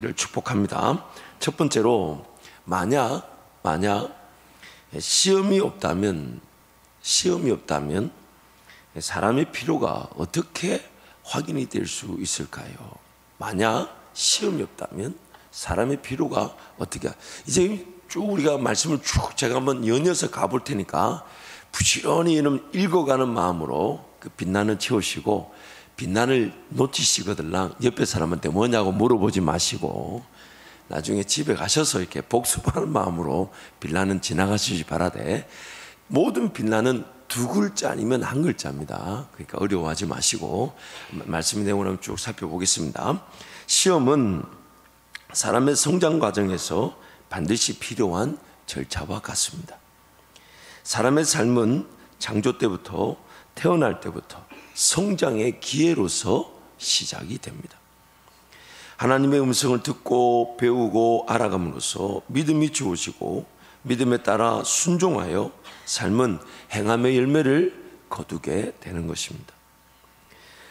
를 축복합니다. 첫 번째로 만약 시험이 없다면 사람의 필요가 어떻게 확인이 될 수 있을까요? 만약 시험이 없다면 사람의 필요가 어떻게, 이제 쭉 우리가 말씀을 쭉 제가 한번 연이어서 가볼 테니까 부지런히 읽어가는 마음으로 그 빛난을 채우시고, 빛난을 놓치시거들랑 옆에 사람한테 뭐냐고 물어보지 마시고 나중에 집에 가셔서 이렇게 복습하는 마음으로 빛난은 지나가시기 바라되, 모든 빛난은 두 글자 아니면 한 글자입니다. 그러니까 어려워하지 마시고 말씀 내용을 한번 쭉 살펴보겠습니다. 시험은 사람의 성장 과정에서 반드시 필요한 절차와 같습니다. 사람의 삶은 창조 때부터, 태어날 때부터 성장의 기회로서 시작이 됩니다. 하나님의 음성을 듣고 배우고 알아감으로써 믿음이 주어지고, 믿음에 따라 순종하여 삶은 행함의 열매를 거두게 되는 것입니다.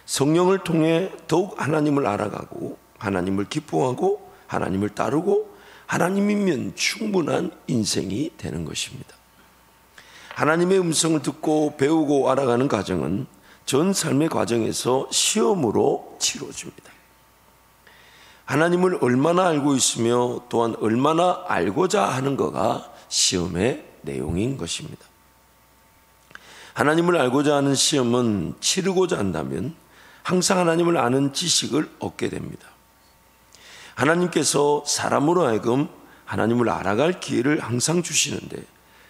성령을 통해 더욱 하나님을 알아가고, 하나님을 기뻐하고, 하나님을 따르고, 하나님이면 충분한 인생이 되는 것입니다. 하나님의 음성을 듣고 배우고 알아가는 과정은 전 삶의 과정에서 시험으로 치러집니다. 하나님을 얼마나 알고 있으며 또한 얼마나 알고자 하는 거가 시험의 내용인 것입니다. 하나님을 알고자 하는 시험은 치르고자 한다면 항상 하나님을 아는 지식을 얻게 됩니다. 하나님께서 사람으로 하여금 하나님을 알아갈 기회를 항상 주시는데,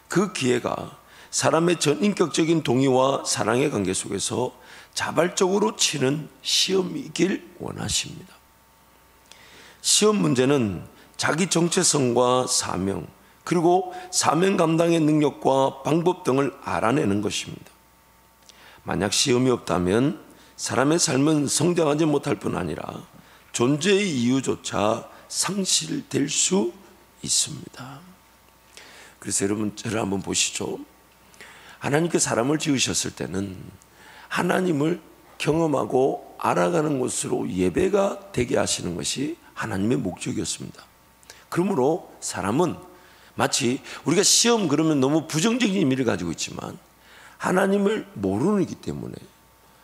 그 기회가 사람의 전인격적인 동의와 사랑의 관계 속에서 자발적으로 치는 시험이길 원하십니다. 시험 문제는 자기 정체성과 사명, 그리고 사명 감당의 능력과 방법 등을 알아내는 것입니다. 만약 시험이 없다면 사람의 삶은 성장하지 못할 뿐 아니라 존재의 이유조차 상실될 수 있습니다. 그래서 여러분, 저를 한번 보시죠. 하나님께 사람을 지으셨을 때는 하나님을 경험하고 알아가는 것으로 예배가 되게 하시는 것이 하나님의 목적이었습니다. 그러므로 사람은 마치 우리가 시험 그러면 너무 부정적인 의미를 가지고 있지만, 하나님을 모르는 이기 때문에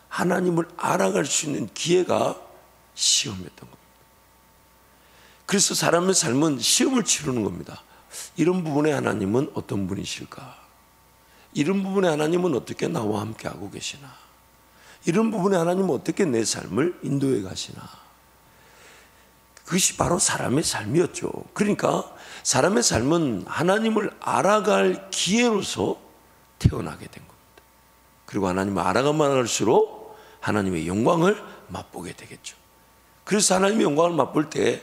하나님을 알아갈 수 있는 기회가 시험이었던 겁니다. 그래서 사람의 삶은 시험을 치르는 겁니다. 이런 부분에 하나님은 어떤 분이실까? 이런 부분에 하나님은 어떻게 나와 함께 하고 계시나? 이런 부분에 하나님은 어떻게 내 삶을 인도해 가시나? 그것이 바로 사람의 삶이었죠. 그러니까 사람의 삶은 하나님을 알아갈 기회로서 태어나게 된 겁니다. 그리고 하나님을 알아가면 알아갈수록 하나님의 영광을 맛보게 되겠죠. 그래서 하나님의 영광을 맛볼 때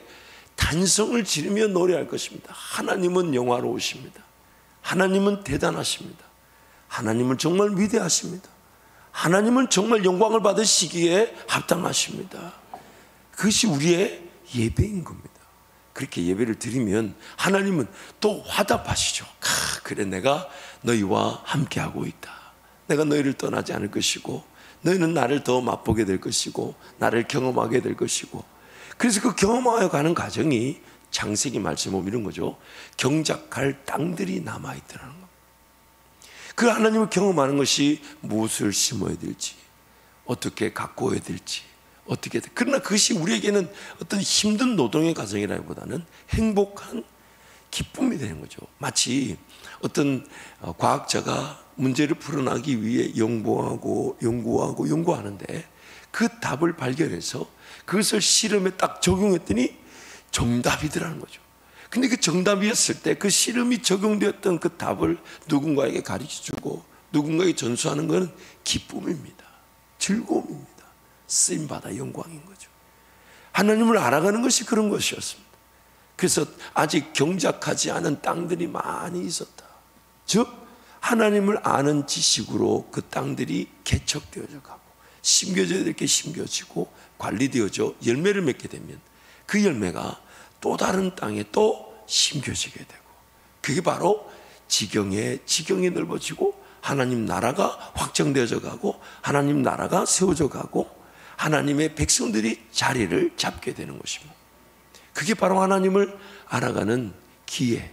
탄성을 지르며 노래할 것입니다. 하나님은 영화로우십니다. 하나님은 대단하십니다. 하나님은 정말 위대하십니다. 하나님은 정말 영광을 받으시기에 합당하십니다. 그것이 우리의 예배인 겁니다. 그렇게 예배를 드리면 하나님은 또 화답하시죠. 그래, 내가 너희와 함께하고 있다. 내가 너희를 떠나지 않을 것이고, 너희는 나를 더 맛보게 될 것이고, 나를 경험하게 될 것이고. 그래서 그 경험하여 가는 과정이 창세기 말씀 보면 이런 거죠. 경작할 땅들이 남아있더라는 겁니다. 그 하나님을 경험하는 것이 무엇을 심어야 될지, 어떻게 가꾸어야 될지, 그러나 그것이 우리에게는 어떤 힘든 노동의 과정이라기보다는 행복한 기쁨이 되는 거죠. 마치 어떤 과학자가 문제를 풀어나기 위해 연구하는데 그 답을 발견해서 그것을 실험에 딱 적용했더니 정답이더라는 거죠. 근데 그 정답이었을 때 그 실험이 적용되었던 그 답을 누군가에게 가르쳐주고 누군가에게 전수하는 것은 기쁨입니다. 즐거움입니다. 쓰임받아 영광인 거죠. 하나님을 알아가는 것이 그런 것이었습니다. 그래서 아직 경작하지 않은 땅들이 많이 있었다. 즉 하나님을 아는 지식으로 그 땅들이 개척되어져 가고, 심겨져야 될 게 심겨지고 관리되어져 열매를 맺게 되면 그 열매가 또 다른 땅에 또 심겨지게 되고, 그게 바로 지경이 넓어지고 하나님 나라가 확정되어져 가고, 하나님 나라가 세워져 가고, 하나님의 백성들이 자리를 잡게 되는 것입니다. 그게 바로 하나님을 알아가는 기회.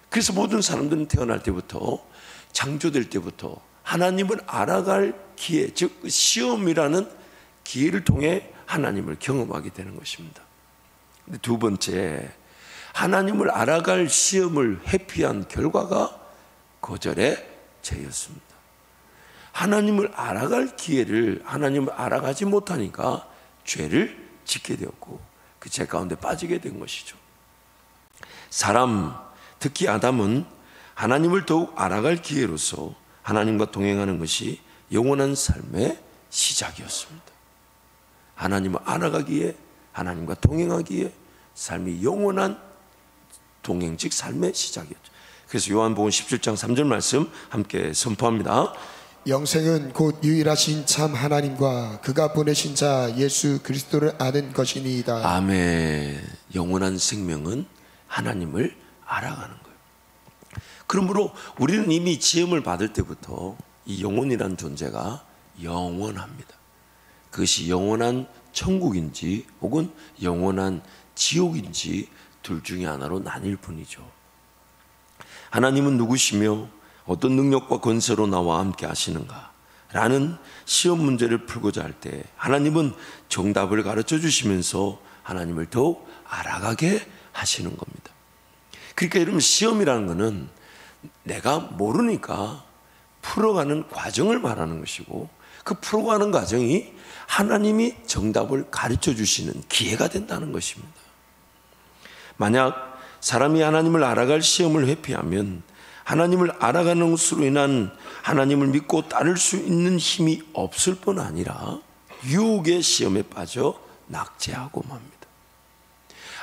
그래서 모든 사람들은 태어날 때부터, 창조될 때부터 하나님을 알아갈 기회, 즉 시험이라는 기회를 통해 하나님을 경험하게 되는 것입니다. 두 번째, 하나님을 알아갈 시험을 회피한 결과가 거절의 죄였습니다. 하나님을 알아갈 기회를 하나님을 알아가지 못하니까 죄를 짓게 되었고 그 죄 가운데 빠지게 된 것이죠. 사람, 특히 아담은 하나님을 더욱 알아갈 기회로서 하나님과 동행하는 것이 영원한 삶의 시작이었습니다. 하나님을 알아가기에, 하나님과 동행하기에 삶이 영원한 동행, 즉 삶의 시작이었죠. 그래서 요한복음 17장 3절 말씀 함께 선포합니다. 영생은 곧 유일하신 참 하나님과 그가 보내신 자 예수 그리스도를 아는 것이니이다. 아멘. 영원한 생명은 하나님을 알아가는 거예요. 그러므로 우리는 이미 지음을 받을 때부터 이 영혼이란 존재가 영원합니다. 그것이 영원한 천국인지 혹은 영원한 지옥인지 둘 중에 하나로 나뉠 뿐이죠. 하나님은 누구시며 어떤 능력과 권세로 나와 함께 하시는가? 라는 시험 문제를 풀고자 할 때 하나님은 정답을 가르쳐 주시면서 하나님을 더욱 알아가게 하시는 겁니다. 그러니까 여러분, 시험이라는 것은 내가 모르니까 풀어가는 과정을 말하는 것이고, 그 풀어가는 과정이 하나님이 정답을 가르쳐 주시는 기회가 된다는 것입니다. 만약 사람이 하나님을 알아갈 시험을 회피하면 하나님을 알아가는 것으로 인한 하나님을 믿고 따를 수 있는 힘이 없을 뿐 아니라 유혹의 시험에 빠져 낙제하고 맙니다.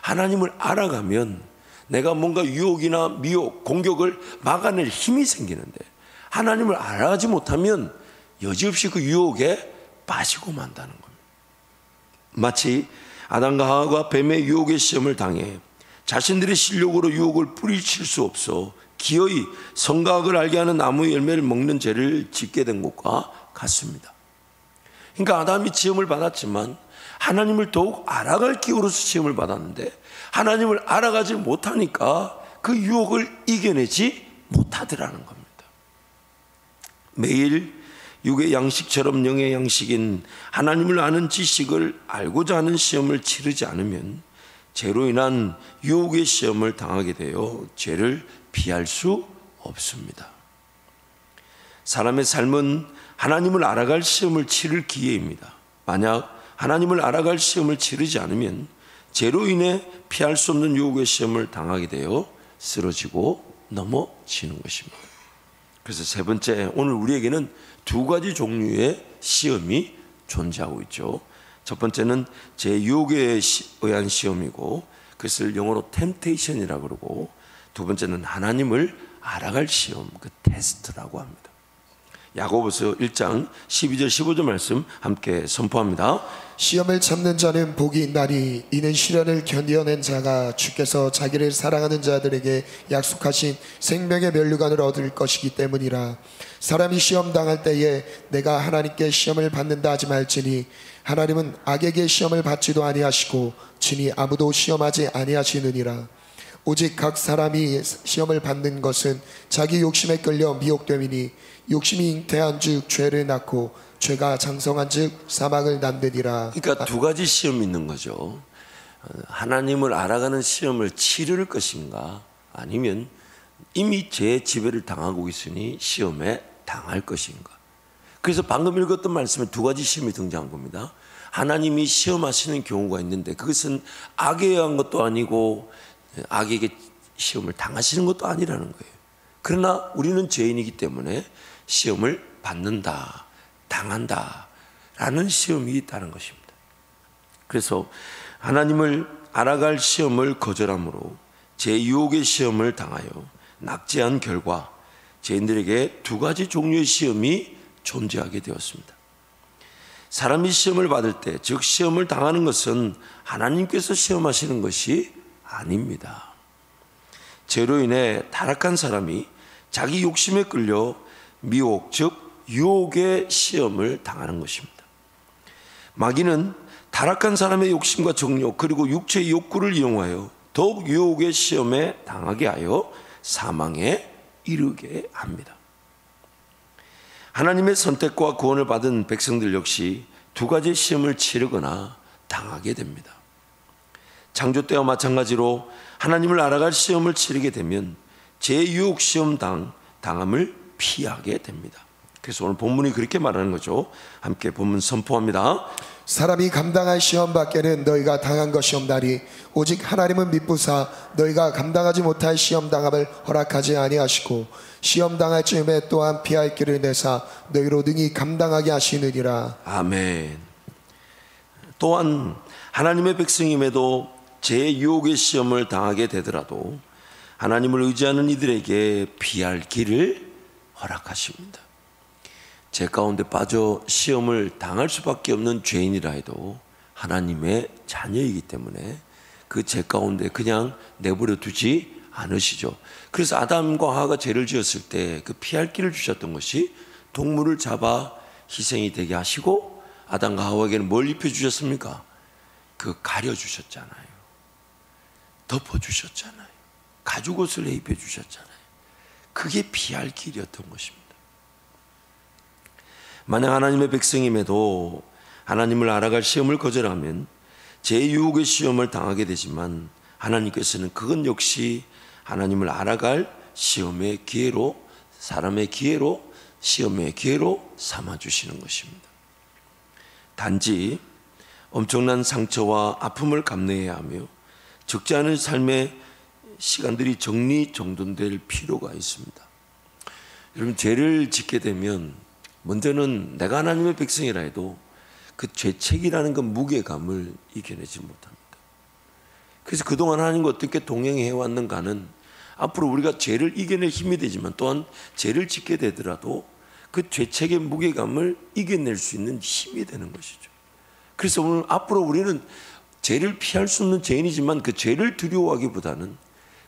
하나님을 알아가면 내가 뭔가 유혹이나 미혹, 공격을 막아낼 힘이 생기는데, 하나님을 알아가지 못하면 여지없이 그 유혹에 빠지고 만다는 겁니다. 마치 아담과 하와가 뱀의 유혹의 시험을 당해 자신들의 실력으로 유혹을 뿌리칠 수 없어 기어이 선과 악을 알게 하는 나무의 열매를 먹는 죄를 짓게 된 것과 같습니다. 그러니까 아담이 시험을 받았지만 하나님을 더욱 알아갈 기회로서 시험을 받았는데, 하나님을 알아가지 못하니까 그 유혹을 이겨내지 못하더라는 겁니다. 매일 육의 양식처럼 영의 양식인 하나님을 아는 지식을 알고자 하는 시험을 치르지 않으면 죄로 인한 유혹의 시험을 당하게 되어 죄를 피할 수 없습니다. 사람의 삶은 하나님을 알아갈 시험을 치를 기회입니다. 만약 하나님을 알아갈 시험을 치르지 않으면 죄로 인해 피할 수 없는 유혹의 시험을 당하게 되어 쓰러지고 넘어지는 것입니다. 그래서 세 번째, 오늘 우리에게는 두 가지 종류의 시험이 존재하고 있죠. 첫 번째는 제6에 의한 시험이고, 그것을 영어로 템테이션이라고 그러고, 두 번째는 하나님을 알아갈 시험, 그 테스트라고 합니다. 야고보서 1장 12절 15절 말씀 함께 선포합니다. 시험을 참는 자는 복이 있나니 이는 시련을 견뎌낸 자가 주께서 자기를 사랑하는 자들에게 약속하신 생명의 면류관을 얻을 것이기 때문이라. 사람이 시험 당할 때에 내가 하나님께 시험을 받는다 하지 말지니 하나님은 악에게 시험을 받지도 아니하시고 친히 아무도 시험하지 아니하시느니라. 오직 각 사람이 시험을 받는 것은 자기 욕심에 끌려 미혹됨이니 욕심이 잉태한 즉 죄를 낳고 죄가 장성한 즉 사망을 낳느니라. 그러니까 두 가지 시험이 있는 거죠. 하나님을 알아가는 시험을 치를 것인가, 아니면 이미 죄의 지배를 당하고 있으니 시험에 당할 것인가. 그래서 방금 읽었던 말씀에 두 가지 시험이 등장한 겁니다. 하나님이 시험하시는 경우가 있는데 그것은 악에 의한 것도 아니고 악에게 시험을 당하시는 것도 아니라는 거예요. 그러나 우리는 죄인이기 때문에 시험을 받는다, 당한다 라는 시험이 있다는 것입니다. 그래서 하나님을 알아갈 시험을 거절함으로 제6의 시험을 당하여 낙제한 결과 죄인들에게 두 가지 종류의 시험이 존재하게 되었습니다. 사람이 시험을 받을 때, 즉 시험을 당하는 것은 하나님께서 시험하시는 것이 아닙니다. 죄로 인해 타락한 사람이 자기 욕심에 끌려 미혹, 즉 유혹의 시험을 당하는 것입니다. 마귀는 타락한 사람의 욕심과 정욕 그리고 육체의 욕구를 이용하여 더욱 유혹의 시험에 당하게 하여 사망에 이르게 합니다. 하나님의 선택과 구원을 받은 백성들 역시 두 가지 시험을 치르거나 당하게 됩니다. 창조 때와 마찬가지로 하나님을 알아갈 시험을 치르게 되면 제유혹 시험 당함을 피하게 됩니다. 그래서 오늘 본문이 그렇게 말하는 거죠. 함께 본문 선포합니다. 사람이 감당할 시험 밖에는 너희가 당한 것이 없나니 오직 하나님은 미쁘사 너희가 감당하지 못할 시험 당함을 허락하지 아니하시고 시험 당할 즈음에 또한 피할 길을 내사 너희로 능히 감당하게 하시느니라. 아멘. 또한 하나님의 백성임에도 제유혹의 시험을 당하게 되더라도 하나님을 의지하는 이들에게 피할 길을 허락하십니다. 죄 가운데 빠져 시험을 당할 수밖에 없는 죄인이라 해도 하나님의 자녀이기 때문에 그 죄 가운데 그냥 내버려 두지 않으시죠. 그래서 아담과 하와가 죄를 지었을 때 그 피할 길을 주셨던 것이 동물을 잡아 희생이 되게 하시고 아담과 하와에게는 뭘 입혀주셨습니까? 그 가려주셨잖아요. 덮어주셨잖아요. 가죽옷을 입혀주셨잖아요. 그게 피할 길이었던 것입니다. 만약 하나님의 백성임에도 하나님을 알아갈 시험을 거절하면 제유혹의 시험을 당하게 되지만 하나님께서는 그건 역시 하나님을 알아갈 시험의 기회로, 사람의 기회로, 시험의 기회로 삼아주시는 것입니다. 단지 엄청난 상처와 아픔을 감내해야 하며 적지 않은 삶의 시간들이 정리정돈될 필요가 있습니다. 여러분, 죄를 짓게 되면 먼저는 내가 하나님의 백성이라 해도 그 죄책이라는 그 무게감을 이겨내지 못합니다. 그래서 그동안 하나님과 어떻게 동행해 왔는가는 앞으로 우리가 죄를 이겨낼 힘이 되지만 또한 죄를 짓게 되더라도 그 죄책의 무게감을 이겨낼 수 있는 힘이 되는 것이죠. 그래서 오늘 앞으로 우리는 죄를 피할 수 없는 죄인이지만 그 죄를 두려워하기보다는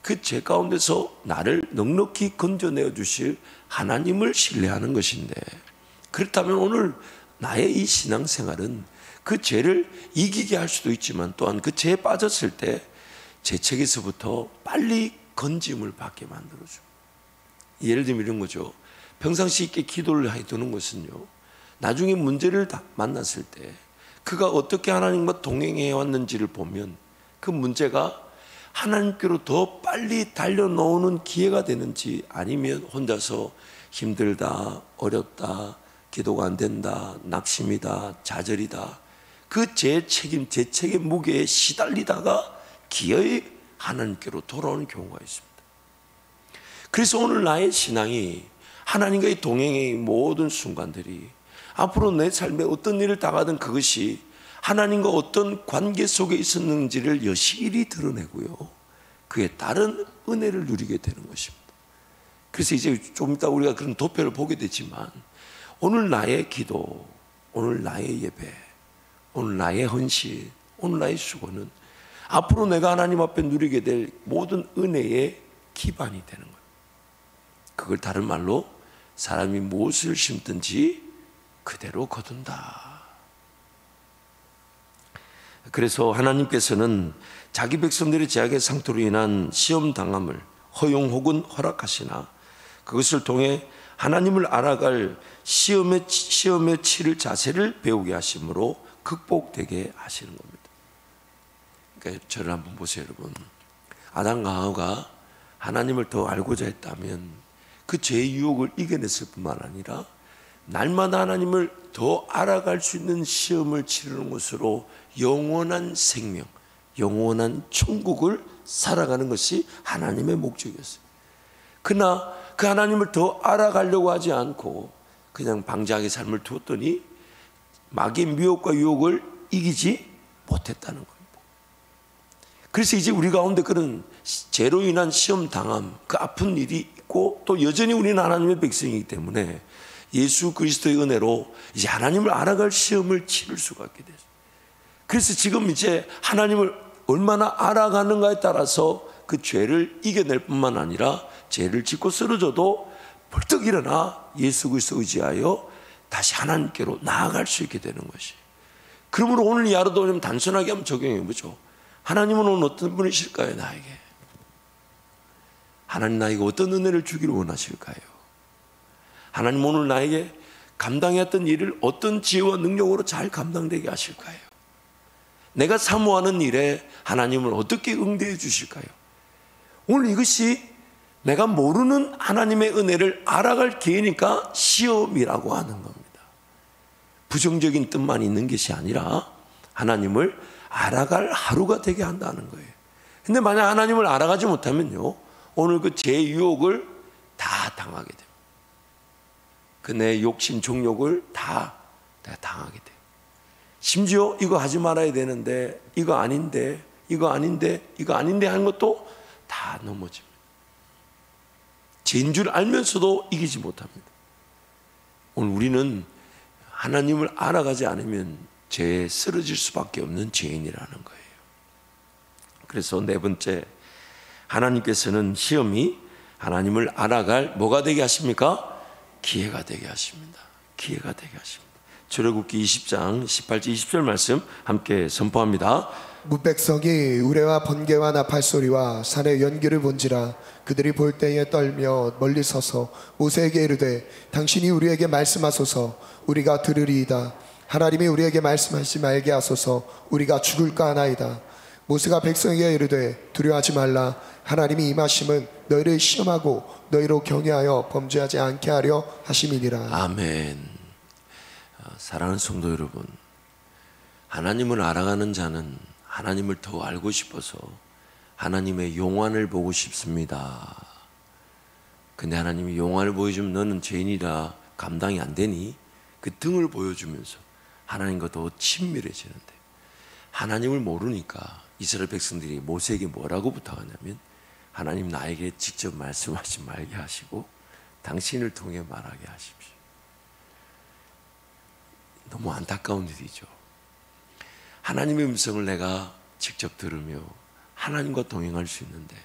그 죄 가운데서 나를 넉넉히 건져내어 주실 하나님을 신뢰하는 것인데, 그렇다면 오늘 나의 이 신앙생활은 그 죄를 이기게 할 수도 있지만 또한 그 죄에 빠졌을 때 죄책에서부터 빨리 건짐을 받게 만들어줘. 예를 들면 이런 거죠. 평상시 있게 기도를 해두는 것은요, 나중에 문제를 만났을 때 그가 어떻게 하나님과 동행해 왔는지를 보면 그 문제가 하나님께로 더 빨리 달려놓는 기회가 되는지, 아니면 혼자서 힘들다, 어렵다, 기도가 안 된다, 낙심이다, 좌절이다, 그 제 책의 무게에 시달리다가 기어이 하나님께로 돌아오는 경우가 있습니다. 그래서 오늘 나의 신앙이 하나님과의 동행의 모든 순간들이 앞으로 내 삶에 어떤 일을 당하든 그것이 하나님과 어떤 관계 속에 있었는지를 여실히 드러내고요, 그에 따른 은혜를 누리게 되는 것입니다. 그래서 이제 좀 이따 우리가 그런 도표를 보게 되지만 오늘 나의 기도, 오늘 나의 예배, 오늘 나의 헌신, 오늘 나의 수고는 앞으로 내가 하나님 앞에 누리게 될 모든 은혜의 기반이 되는 거예요. 그걸 다른 말로 사람이 무엇을 심든지 그대로 거둔다. 그래서 하나님께서는 자기 백성들의 죄악의 상투로 인한 시험 당함을 허용 혹은 허락하시나 그것을 통해 하나님을 알아갈 시험에 치를 자세를 배우게 하심으로 극복되게 하시는 겁니다. 그러니까 저를 한번 보세요, 여러분. 아담과 하와가 하나님을 더 알고자 했다면 그 죄의 유혹을 이겨냈을 뿐만 아니라 날마다 하나님을 더 알아갈 수 있는 시험을 치르는 것으로 영원한 생명, 영원한 천국을 살아가는 것이 하나님의 목적이었어요. 그러나 그 하나님을 더 알아가려고 하지 않고 그냥 방자하게 삶을 두었더니 마귀의 미혹과 유혹을 이기지 못했다는 겁니다. 그래서 이제 우리 가운데 그런 죄로 인한 시험 당함, 그 아픈 일이 있고 또 여전히 우리는 하나님의 백성이기 때문에 예수 그리스도의 은혜로 이제 하나님을 알아갈 시험을 치를 수가 있게 됐어요. 그래서 지금 이제 하나님을 얼마나 알아가는가에 따라서 그 죄를 이겨낼 뿐만 아니라 죄를 짓고 쓰러져도 벌떡 일어나 예수 그리스도 의지하여 다시 하나님께로 나아갈 수 있게 되는 것이, 그러므로 오늘 이 하루도 좀 단순하게 한번 적용해보죠. 하나님은 오늘 어떤 분이실까요? 나에게 하나님 나에게 어떤 은혜를 주기를 원하실까요? 하나님 오늘 나에게 감당했던 일을 어떤 지혜와 능력으로 잘 감당되게 하실까요? 내가 사모하는 일에 하나님을 어떻게 응대해 주실까요? 오늘 이것이 내가 모르는 하나님의 은혜를 알아갈 기회니까 시험이라고 하는 겁니다. 부정적인 뜻만 있는 것이 아니라 하나님을 알아갈 하루가 되게 한다는 거예요. 근데 만약 하나님을 알아가지 못하면요, 오늘 그 제 유혹을 다 당하게 돼요. 그 내 욕심, 종욕을 다 내가 당하게 돼요. 심지어 이거 하지 말아야 되는데, 이거 아닌데, 이거 아닌데, 이거 아닌데 하는 것도 다 넘어집니다. 죄인 줄 알면서도 이기지 못합니다. 오늘 우리는 하나님을 알아가지 않으면 죄에 쓰러질 수밖에 없는 죄인이라는 거예요. 그래서 네 번째, 하나님께서는 시험이 하나님을 알아갈 뭐가 되게 하십니까? 기회가 되게 하십니다. 기회가 되게 하십니다. 출애굽기 20장 18절 20절 말씀 함께 선포합니다. 무백성이 우레와 번개와 나팔 소리와 산의 연기를 본지라 그들이 볼 때에 떨며 멀리 서서 모세에게 이르되 당신이 우리에게 말씀하소서 우리가 들으리이다. 하나님이 우리에게 말씀하지 말게 하소서 우리가 죽을까 하나이다. 모세가 백성에게 이르되 두려워하지 말라. 하나님이 임하심은 너희를 시험하고 너희로 경외하여 범죄하지 않게 하려 하심이니라. 아멘. 사랑하는 성도 여러분, 하나님을 알아가는 자는 하나님을 더 알고 싶어서 하나님의 용환을 보고 싶습니다. 근데 하나님이 용환을 보여주면 너는 죄인이라 감당이 안 되니 그 등을 보여주면서 하나님과 더 친밀해지는데, 하나님을 모르니까 이스라엘 백성들이 모세에게 뭐라고 부탁하냐면 하나님 나에게 직접 말씀하지 말게 하시고 당신을 통해 말하게 하십시오. 너무 안타까운 일이죠. 하나님의 음성을 내가 직접 들으며 하나님과 동행할 수 있는데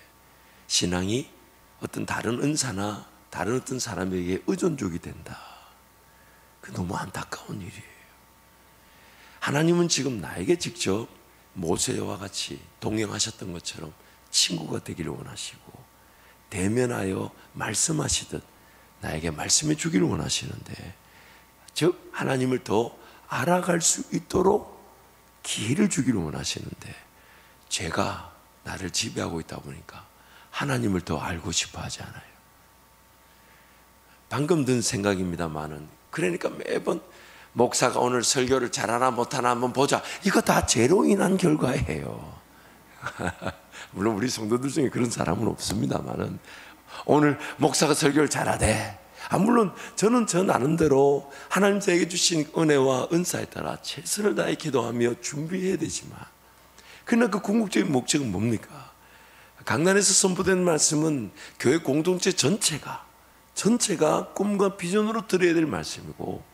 신앙이 어떤 다른 은사나 다른 어떤 사람에게 의존적이 된다. 그 너무 안타까운 일이에요. 하나님은 지금 나에게 직접 모세와 같이 동행하셨던 것처럼 친구가 되기를 원하시고 대면하여 말씀하시듯 나에게 말씀해 주기를 원하시는데, 즉 하나님을 더 알아갈 수 있도록 기회를 주기를 원하시는데 죄가 나를 지배하고 있다 보니까 하나님을 더 알고 싶어 하지 않아요. 방금 든 생각입니다만은, 그러니까 매번 목사가 오늘 설교를 잘하나 못하나 한번 보자, 이거 다 죄로 인한 결과예요. 물론 우리 성도들 중에 그런 사람은 없습니다만은, 오늘 목사가 설교를 잘하대, 물론 저는 저 나름대로 하나님 저에게 주신 은혜와 은사에 따라 최선을 다해 기도하며 준비해야 되지만, 그러나 그 궁극적인 목적은 뭡니까? 강단에서 선포된 말씀은 교회 공동체 전체가 꿈과 비전으로 들어야 될 말씀이고,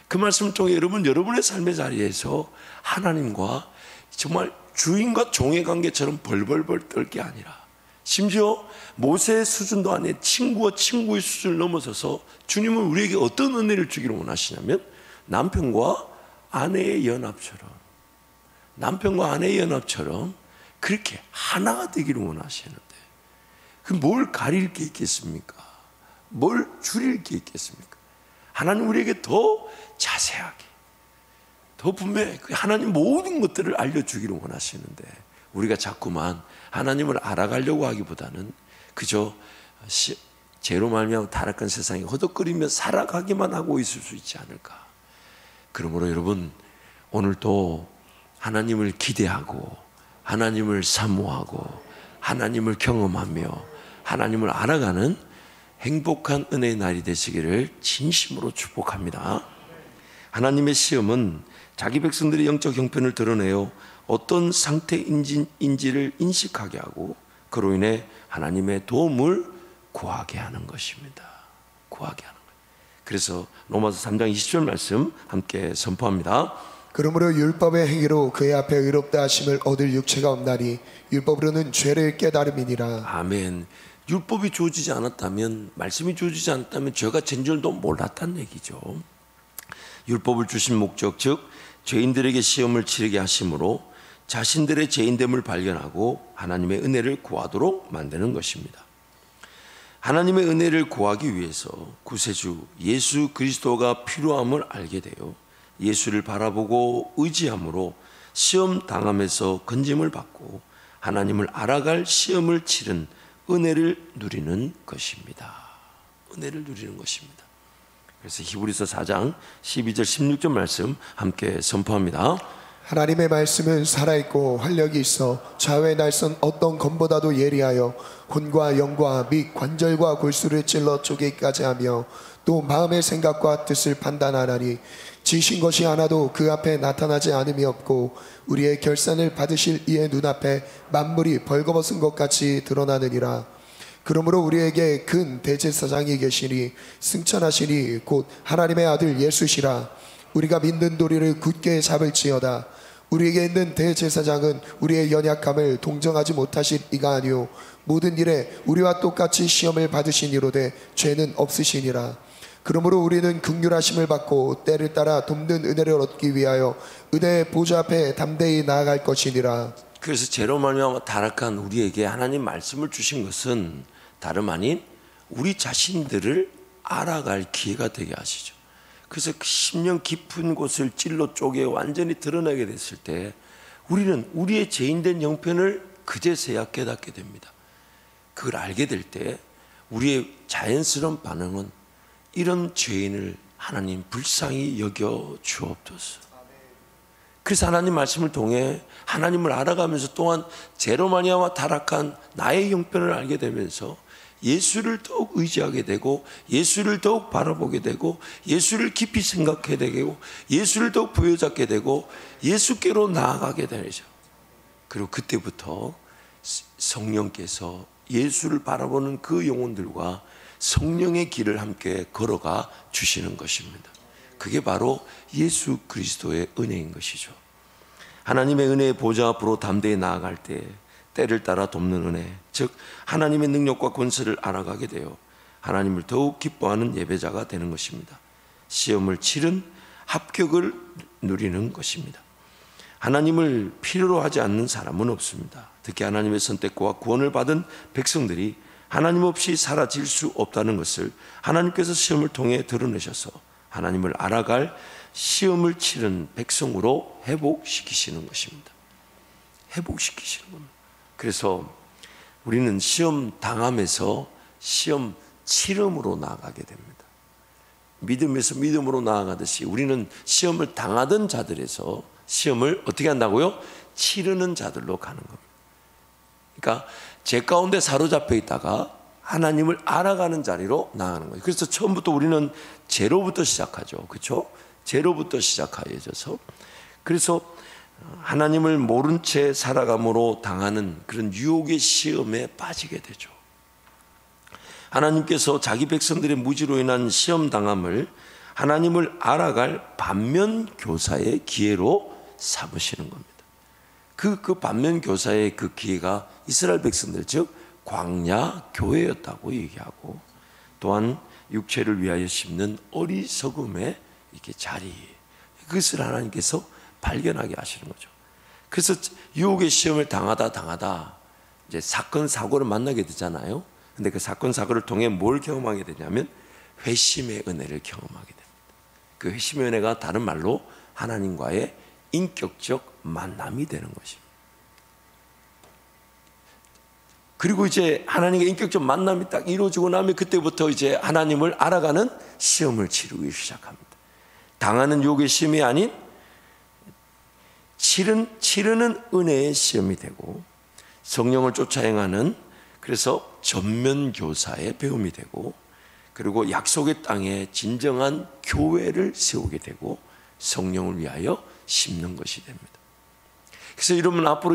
그 말씀을 통해 여러분의 삶의 자리에서 하나님과 정말 주인과 종의 관계처럼 벌벌벌 떨 게 아니라, 심지어 모세의 수준도 아닌 친구와 친구의 수준을 넘어서서 주님은 우리에게 어떤 은혜를 주기를 원하시냐면 남편과 아내의 연합처럼 그렇게 하나가 되기를 원하시는데, 그 뭘 가릴 게 있겠습니까? 뭘 줄일 게 있겠습니까? 하나님 우리에게 더 자세하게, 더 분명히 하나님 모든 것들을 알려주기를 원하시는데, 우리가 자꾸만 하나님을 알아가려고 하기보다는 그저 죄로 말미암아 타락한 세상에 허덕거리며 살아가기만 하고 있을 수 있지 않을까. 그러므로 여러분, 오늘도 하나님을 기대하고 하나님을 사모하고 하나님을 경험하며 하나님을 알아가는 행복한 은혜의 날이 되시기를 진심으로 축복합니다. 하나님의 시험은 자기 백성들의 영적 형편을 드러내어 어떤 상태인지를 인식하게 하고 그로 인해 하나님의 도움을 구하게 하는 것입니다. 구하게 하는 거예요. 그래서 로마서 3장 20절 말씀 함께 선포합니다. 그러므로 율법의 행위로 그의 앞에 의롭다 하심을 얻을 육체가 없나니 율법으로는 죄를 깨달음이니라. 아멘. 율법이 주어지지 않았다면, 말씀이 주어지지 않았다면 죄가 된 줄도 몰랐다는 얘기죠. 율법을 주신 목적, 즉 죄인들에게 시험을 치르게 하심으로 자신들의 죄인됨을 발견하고 하나님의 은혜를 구하도록 만드는 것입니다. 하나님의 은혜를 구하기 위해서 구세주 예수 그리스도가 필요함을 알게 되어 예수를 바라보고 의지함으로 시험 당함에서 건짐을 받고 하나님을 알아갈 시험을 치른 은혜를 누리는 것입니다. 은혜를 누리는 것입니다. 그래서 히브리서 4장 12절 16절 말씀 함께 선포합니다. 하나님의 말씀은 살아있고 활력이 있어 좌우의 날선 어떤 검보다도 예리하여魂과 영과 및 관절과 골수를 찔러 쪼개기까지 하며 또 마음의 생각과 뜻을 판단하나니 지신 것이 하나도 그 앞에 나타나지 않음이 없고 우리의 결산을 받으실 이의 눈앞에 만물이 벌거벗은 것 같이 드러나느니라. 그러므로 우리에게 큰 대제사장이 계시니 승천하시니 곧 하나님의 아들 예수시라. 우리가 믿는 도리를 굳게 잡을지어다. 우리에게 있는 대제사장은 우리의 연약함을 동정하지 못하실 이가 아니요 모든 일에 우리와 똑같이 시험을 받으시니로되 죄는 없으시니라. 그러므로 우리는 긍휼하심을 받고 때를 따라 돕는 은혜를 얻기 위하여 은혜의 보좌 앞에 담대히 나아갈 것이니라. 그래서 죄로 말미암아 타락한 우리에게 하나님 말씀을 주신 것은 다름 아닌 우리 자신들을 알아갈 기회가 되게 하시죠. 그래서 그 심령 깊은 곳을 찔러 쪼개 완전히 드러나게 됐을 때 우리는 우리의 죄인된 형편을 그제서야 깨닫게 됩니다. 그걸 알게 될 때 우리의 자연스러운 반응은 이런 죄인을 하나님 불쌍히 여겨 주옵소서. 그래서 하나님 말씀을 통해 하나님을 알아가면서 또한 죄로 말미암아 타락한 나의 형편을 알게 되면서 예수를 더욱 의지하게 되고 예수를 더욱 바라보게 되고 예수를 깊이 생각하게 되고 예수를 더욱 부여잡게 되고 예수께로 나아가게 되죠. 그리고 그때부터 성령께서 예수를 바라보는 그 영혼들과 성령의 길을 함께 걸어가 주시는 것입니다. 그게 바로 예수 그리스도의 은혜인 것이죠. 하나님의 은혜의 보좌 앞으로 담대히 나아갈 때 때를 따라 돕는 은혜, 즉 하나님의 능력과 권세를 알아가게 되어 하나님을 더욱 기뻐하는 예배자가 되는 것입니다. 시험을 치른 합격을 누리는 것입니다. 하나님을 필요로 하지 않는 사람은 없습니다. 특히 하나님의 선택과 구원을 받은 백성들이 하나님 없이 사라질 수 없다는 것을 하나님께서 시험을 통해 드러내셔서 하나님을 알아갈 시험을 치른 백성으로 회복시키시는 것입니다. 회복시키시는 겁니다. 그래서 우리는 시험 당함에서 시험 치름으로 나아가게 됩니다. 믿음에서 믿음으로 나아가듯이 우리는 시험을 당하던 자들에서 시험을 어떻게 한다고요? 치르는 자들로 가는 겁니다. 그러니까 죄 가운데 사로잡혀 있다가 하나님을 알아가는 자리로 나아가는 거예요. 그래서 처음부터 우리는 죄로부터 시작하죠. 그렇죠? 죄로부터 시작하여져서 그래서 하나님을 모른 채 살아감으로 당하는 그런 유혹의 시험에 빠지게 되죠. 하나님께서 자기 백성들의 무지로 인한 시험 당함을 하나님을 알아갈 반면 교사의 기회로 삼으시는 겁니다. 그 반면 교사의 그 기회가 이스라엘 백성들 즉 광야 교회였다고 얘기하고 또한 육체를 위하여 심는 어리석음의 이렇게 자리, 그것을 하나님께서 발견하게 하시는 거죠. 그래서 유혹의 시험을 당하다 이제 사건 사고를 만나게 되잖아요. 근데 그 사건 사고를 통해 뭘 경험하게 되냐면 회심의 은혜를 경험하게 됩니다. 그 회심의 은혜가 다른 말로 하나님과의 인격적 만남이 되는 것입니다. 그리고 이제 하나님과 인격적 만남이 딱 이루어지고 나면 그때부터 이제 하나님을 알아가는 시험을 치르기 시작합니다. 당하는 유혹의 시험이 아닌 치르는 은혜의 시험이 되고 성령을 쫓아 행하는 그래서 전면교사의 배움이 되고 그리고 약속의 땅에 진정한 교회를 세우게 되고 성령을 위하여 심는 것이 됩니다. 그래서 이러면 앞으로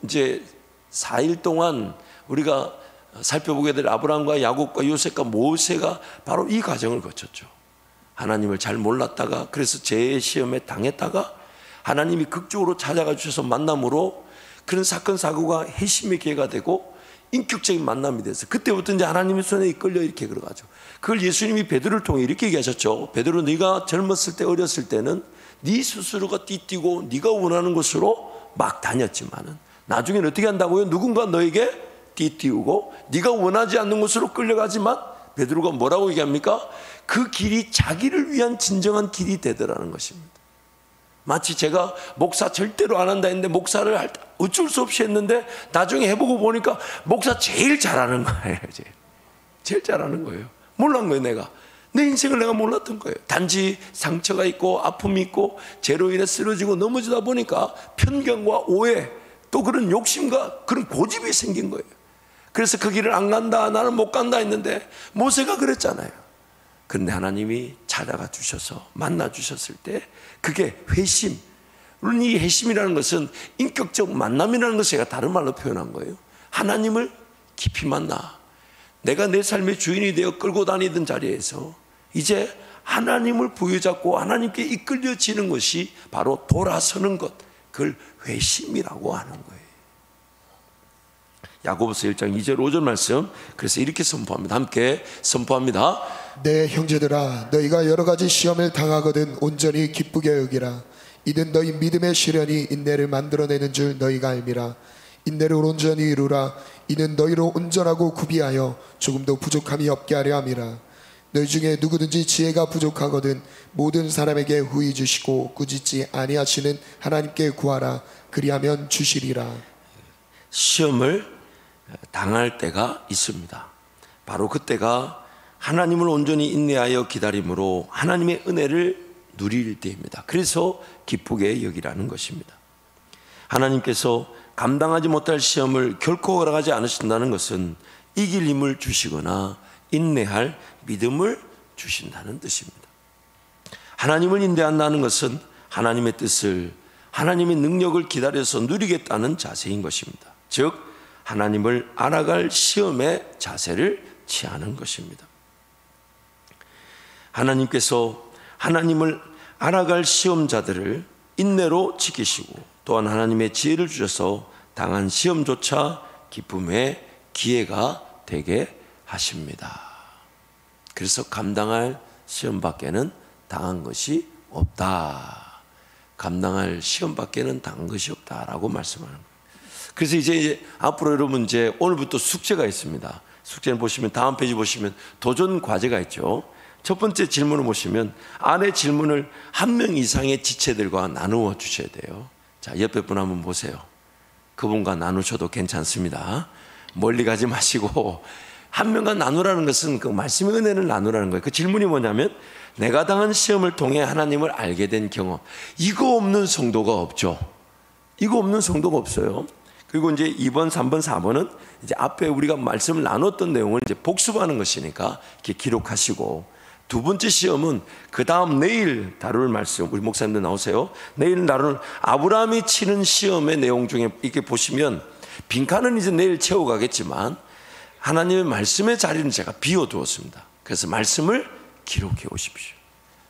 이제 4일 동안 우리가 살펴보게 될 아브라함과 야곱과 요셉과 모세가 바로 이 과정을 거쳤죠. 하나님을 잘 몰랐다가 그래서 죄의 시험에 당했다가 하나님이 극적으로 찾아가 주셔서 만남으로 그런 사건 사고가 회심의 기회가 되고 인격적인 만남이 돼서 그때부터 이제 하나님의 손에 이끌려 이렇게 걸어가죠. 그걸 예수님이 베드로를 통해 이렇게 얘기하셨죠. 베드로 네가 젊었을 때 어렸을 때는 네 스스로가 띠뛰고 네가 원하는 곳으로 막 다녔지만은 나중에는 어떻게 한다고요? 누군가 너에게 띠띠우고 네가 원하지 않는 곳으로 끌려가지만 베드로가 뭐라고 얘기합니까? 그 길이 자기를 위한 진정한 길이 되더라는 것입니다. 마치 제가 목사 절대로 안 한다 했는데 목사를 할 때 어쩔 수 없이 했는데 나중에 해보고 보니까 목사 제일 잘하는 거예요. 제일 잘하는 거예요. 몰랐는 거예요. 내가 내 인생을 내가 몰랐던 거예요. 단지 상처가 있고 아픔이 있고 죄로 인해 쓰러지고 넘어지다 보니까 편견과 오해 또 그런 욕심과 그런 고집이 생긴 거예요. 그래서 그 길을 안 간다, 나는 못 간다 했는데 모세가 그랬잖아요. 그런데 하나님이 찾아가 주셔서 만나 주셨을 때 그게 회심. 물론 이 회심이라는 것은 인격적 만남이라는 것을 제가 다른 말로 표현한 거예요. 하나님을 깊이 만나 내가 내 삶의 주인이 되어 끌고 다니던 자리에서 이제 하나님을 부여잡고 하나님께 이끌려지는 것이 바로 돌아서는 것, 그걸 회심이라고 하는 거예요. 야고보서 1장 2절 5절 말씀, 그래서 이렇게 선포합니다. 함께 선포합니다. 내 형제들아, 너희가 여러 가지 시험을 당하거든 온전히 기쁘게 여기라. 이는 너희 믿음의 시련이 인내를 만들어내는 줄 너희가 알미라. 인내를 온전히 이루라. 이는 너희로 온전하고 구비하여 조금도 부족함이 없게 하려 함이라. 너희 중에 누구든지 지혜가 부족하거든 모든 사람에게 후히 주시고 꾸짖지 아니하시는 하나님께 구하라. 그리하면 주시리라. 시험을 당할 때가 있습니다. 바로 그때가 하나님을 온전히 인내하여 기다림으로 하나님의 은혜를 누릴 때입니다. 그래서 기쁘게 여기라는 것입니다. 하나님께서 감당하지 못할 시험을 결코 허락하지 않으신다는 것은 이길 힘을 주시거나 인내할 믿음을 주신다는 뜻입니다. 하나님을 인내한다는 것은 하나님의 뜻을, 하나님의 능력을 기다려서 누리겠다는 자세인 것입니다. 즉 하나님을 알아갈 시험의 자세를 취하는 것입니다. 하나님께서 하나님을 알아갈 시험자들을 인내로 지키시고 또한 하나님의 지혜를 주셔서 당한 시험조차 기쁨의 기회가 되게 하십니다. 그래서 감당할 시험밖에는 당한 것이 없다. 감당할 시험밖에는 당한 것이 없다라고 말씀하는 거예요. 그래서 이제 앞으로 여러분 이제 오늘부터 숙제가 있습니다. 숙제는 보시면 다음 페이지 보시면 도전 과제가 있죠. 첫 번째 질문을 보시면 안에 질문을 한 명 이상의 지체들과 나누어 주셔야 돼요. 자, 옆에 분 한번 보세요. 그분과 나누셔도 괜찮습니다. 멀리 가지 마시고 한 명과 나누라는 것은 그 말씀의 은혜를 나누라는 거예요. 그 질문이 뭐냐면 내가 당한 시험을 통해 하나님을 알게 된 경험. 이거 없는 성도가 없죠. 이거 없는 성도가 없어요. 그리고 이제 2번, 3번, 4번은 이제 앞에 우리가 말씀을 나눴던 내용을 이제 복습하는 것이니까 이렇게 기록하시고, 두 번째 시험은 그 다음 내일 다룰 말씀, 우리 목사님들 나오세요. 내일 다룰 아브라함이 치는 시험의 내용 중에 이렇게 보시면 빈칸은 이제 내일 채워가겠지만 하나님의 말씀의 자리는 제가 비워두었습니다. 그래서 말씀을 기록해 오십시오.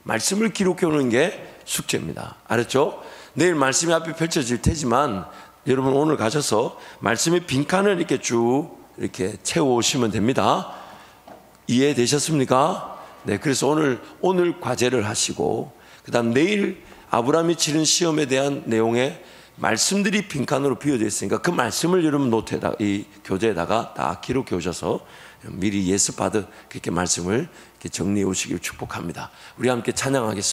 말씀을 기록해 오는 게 숙제입니다. 알았죠? 내일 말씀이 앞에 펼쳐질 테지만 여러분 오늘 가셔서 말씀의 빈칸을 이렇게 쭉 이렇게 채워 오시면 됩니다. 이해되셨습니까? 네, 그래서 오늘 과제를 하시고 그 다음 내일 아브라함이 치른 시험에 대한 내용의 말씀들이 빈칸으로 비워져 있으니까 그 말씀을 여러분 노트에다 이 교재에다가 다 기록해 오셔서 미리 예습받은 그렇게 말씀을 이렇게 정리해 오시길 축복합니다. 우리 함께 찬양하겠습니다.